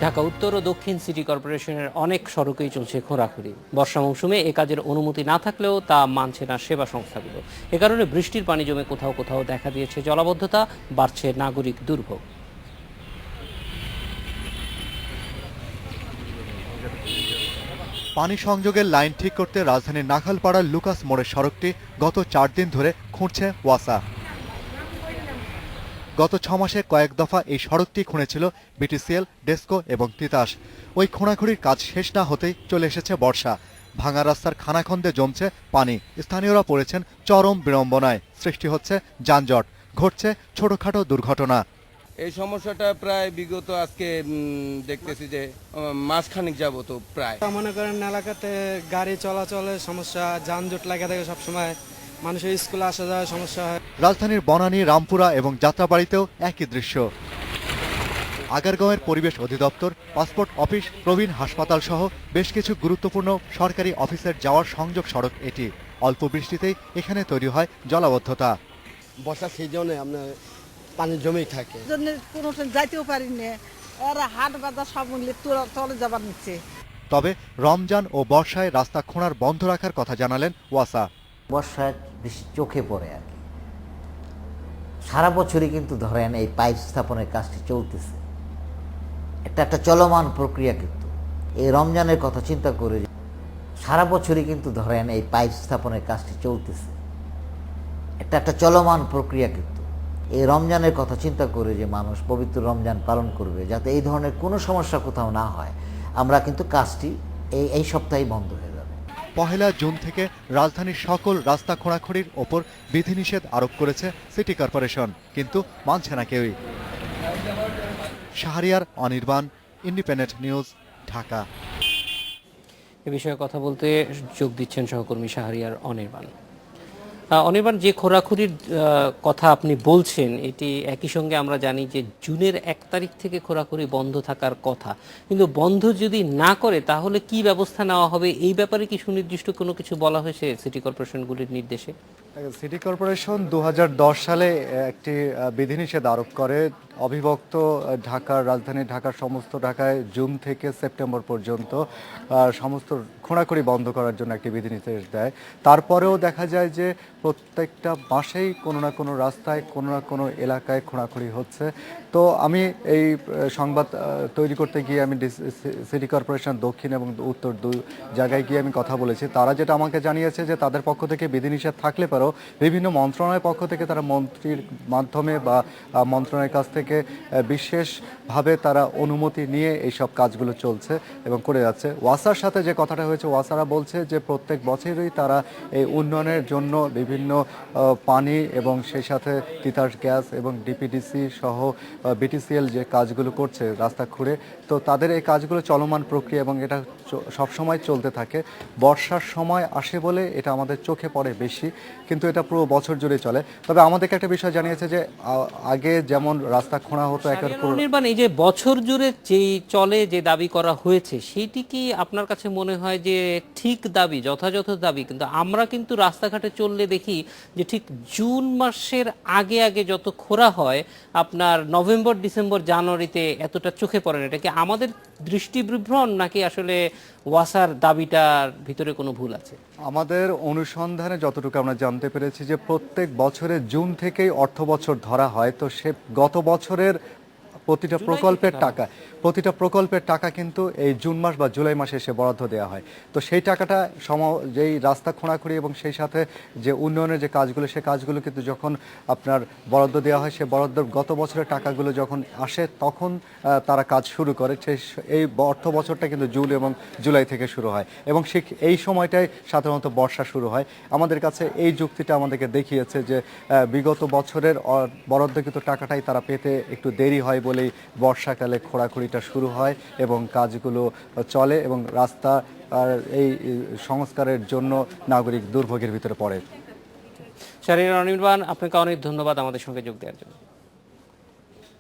ঢাকা উত্তর ও দক্ষিণ সিটি কর্পোরেশনের অনেক সড়কেই চলছে খোঁড়াখুঁড়ি। বর্ষা মৌসুমে এ কাজের অনুমতি না থাকলেও তা মানছে না সেবা সংস্থাগুলো। এ কারণে বৃষ্টির পানি জমে কোথাও কোথাও দেখা দিয়েছে জলাবদ্ধতা, বাড়ছে নাগরিক দুর্ভোগ। পানি সংযোগের লাইন ঠিক করতে রাজধানীর নাখালপাড়ার লুকাস মোড়ের সড়কটি গত 4 দিন ধরে খুঁড়ছে ওয়াসা। গত 6 মাসে কয়েক দফা এই সড়কটি খুঁড়েছিল বিটিসিএল, ডেসকো এবং তিতাস। ওই খোঁড়াখুঁড়ির কাজ শেষ না হতেই চলে এসেছে বর্ষা। ভাঙা রাস্তার খানাখন্দে জমছে পানি, স্থানীয়রা পড়েছেন চরম বিড়ম্বনায়। সৃষ্টি হচ্ছে যানজট, ঘটছে ছোটখাটো দুর্ঘটনা। এই সমস্যাটা প্রায় বিগত আজকে দেখতেছি যে মাসখানেক যাবত প্রায়। মনে করেন এলাকাতে গাড়ি চলাচলের সমস্যা, যানজট লাগা থাকে সবসময়, মানুষের স্কুলে আসা যাওয়ার সমস্যা হয়। রাজধানীর বনানী, রামপুরা এবং যাত্রাবাড়িতেও একই দৃশ্য। আগারগাঁওয়ের পরিবেশ অধিদপ্তর, পাসপোর্ট অফিস, প্রবীণ হাসপাতাল সহ বেশ কিছু গুরুত্বপূর্ণ সরকারি অফিসের যাওয়ার সংযোগ সড়ক এটি। অল্প বৃষ্টিতেই এখানে তৈরি হয় জলাবদ্ধতা। বর্ষার সিজনে আপনার পানি জমেই থাকে, কোনো যাইতেও পারি না, এরা হাট বাজার সব মিলে চলে যাবার নিচ্ছে। তবে রমজান ও বর্ষায় রাস্তা খোঁড়ার বন্ধ রাখার কথা জানালেন ওয়াসা। বর্ষায় বেশি চোখে পড়ে আর কি। সারা বছরই কিন্তু ধরেন এই পাইপ স্থাপনের কাজটি চলতেছে, একটা চলমান প্রক্রিয়া। কিন্তু এই রমজানের কথা চিন্তা করে সারা বছরই কিন্তু ধরেন এই পাইপ স্থাপনের কাজটি চলতেছে, একটা চলমান প্রক্রিয়া। কিন্তু এই রমজানের কথা চিন্তা করে যে মানুষ পবিত্র রমজান পালন করবে, যাতে এই ধরনের কোনো সমস্যা কোথাও না হয়, আমরা কিন্তু কাজটি এই সপ্তাহেই বন্ধ হয়ে যাবে। 1 জুন থেকে রাজধানীর সকল রাস্তা খোঁড়াখুঁড়ির ওপর বিধিনিষেধ আরোপ করেছে সিটি কর্পোরেশন, কিন্তু মানছে না কেউই। Shahriar, Anirban, independent news, Dhaka. এ বিষয়ে কথা বলতে যোগ দিচ্ছেন সহকর্মী শাহরিয়ার অনির্বাণ। অনির্বাণ, যে খোঁড়াখুঁড়ির কথা আপনি বলছেন, এটি একই সঙ্গে আমরা জানি যে জুনের 1 তারিখ থেকে খোঁড়াখুঁড়ি বন্ধ থাকার কথা, কিন্তু বন্ধ যদি না করে তাহলে কি ব্যবস্থা নেওয়া হবে, এই ব্যাপারে কি সুনির্দিষ্ট কোনো কিছু বলা হয়েছে সিটি কর্পোরেশনগুলির নির্দেশে? সিটি কর্পোরেশন 2010 সালে একটি বিধিনিষেধ আরোপ করে। অবিভক্ত ঢাকার, রাজধানী ঢাকার সমস্ত ঢাকায় জুন থেকে সেপ্টেম্বর পর্যন্ত সমস্ত খোঁড়াখুঁড়ি বন্ধ করার জন্য একটি বিধিনিষেধ দেয়। তারপরেও দেখা যায় যে প্রত্যেকটা মাসেই কোনো না কোনো রাস্তায়, কোনো না কোনো এলাকায় খোঁড়াখুঁড়ি হচ্ছে। তো আমি এই সংবাদ তৈরি করতে গিয়ে আমি সিটি কর্পোরেশন দক্ষিণ এবং উত্তর দুই জায়গায় গিয়ে আমি কথা বলেছি। তারা যেটা আমাকে জানিয়েছে যে তাদের পক্ষ থেকে বিধিনিষেধ থাকলে পরেও বিভিন্ন মন্ত্রণালয়ের পক্ষ থেকে তারা মন্ত্রীর মাধ্যমে বা মন্ত্রণালয়ের কাছ থেকে বিশেষভাবে তারা অনুমতি নিয়ে এইসব কাজগুলো চলছে এবং করে যাচ্ছে। ওয়াসার সাথে যে কথাটা হয়েছে, ওয়াসারা বলছে যে প্রত্যেক বছরই তারা এই উন্নয়নের জন্য বিভিন্ন পানি এবং সেই সাথে তিতাস গ্যাস এবং ডিপিডিসি সহ বিটিসিএল যে কাজগুলো করছে রাস্তা খুঁড়ে, তো তাদের এই কাজগুলো চলমান প্রক্রিয়া এবং এটা সবসময় চলতে থাকে। বর্ষার সময় আসে বলে এটা আমাদের চোখে পড়ে বেশি, কিন্তু এটা পুরো বছর জুড়ে চলে। তবে আমাদেরকে একটা বিষয় জানিয়েছে যে আগে যেমন রাস্তা খোঁড়া হতো নির্বাণ, এই যে বছর জুড়ে যেই চলে, যে দাবি করা হয়েছে, সেটি কি আপনার কাছে মনে হয় যে ঠিক দাবি, যথাযথ দাবি? কিন্তু আমরা কিন্তু রাস্তাঘাটে চললে দেখি যে ঠিক জুন মাসের আগে আগে যত খোঁড়া হয়, আপনার নভেম্বর, ডিসেম্বর, জানুয়ারিতে এতটা চোখে পড়ে না। এটা কি আমাদের দৃষ্টিবিভ্রম, নাকি আসলে ওয়াসার দাবিটার ভিতরে কোনো ভুল আছে? আমাদের অনুসন্ধানে যতটুকু আমরা জানতে পেরেছি যে প্রত্যেক বছরে জুন থেকেই অর্থ বছর ধরা হয়। তো সে গত বছরের প্রতিটা প্রকল্পের টাকা কিন্তু এই জুন মাস বা জুলাই মাসে এসে বরাদ্দ দেওয়া হয়। তো সেই টাকাটা যেই রাস্তা খোঁড়াখুঁড়ি এবং সেই সাথে যে উন্নয়নের যে কাজগুলো, সেই কাজগুলো কিন্তু যখন আপনার বরাদ্দ দেওয়া হয়, সে বরাদ্দ গত বছরের টাকাগুলো যখন আসে তখন তারা কাজ শুরু করে। এই অর্থ বছরটা কিন্তু জুন এবং জুলাই থেকে শুরু হয় এবং এই সময়টাই সাধারণত বর্ষা শুরু হয়। আমাদের কাছে এই যুক্তিটা আমাদেরকে দেখিয়েছে যে বিগত বছরের বরাদ্দকৃত টাকাটাই তারা পেতে একটু দেরি হয় বলেই বর্ষাকালে খোঁড়াখুঁড়িটা শুরু হয় এবং কাজগুলো চলে এবং রাস্তা এই সংস্কারের জন্য নাগরিক দুর্ভোগের ভিতরে পড়ে। শাহরিয়ার অনির্বাণ, আপনাকে অনেক ধন্যবাদ আমাদের সঙ্গে যোগ দেওয়ার জন্য।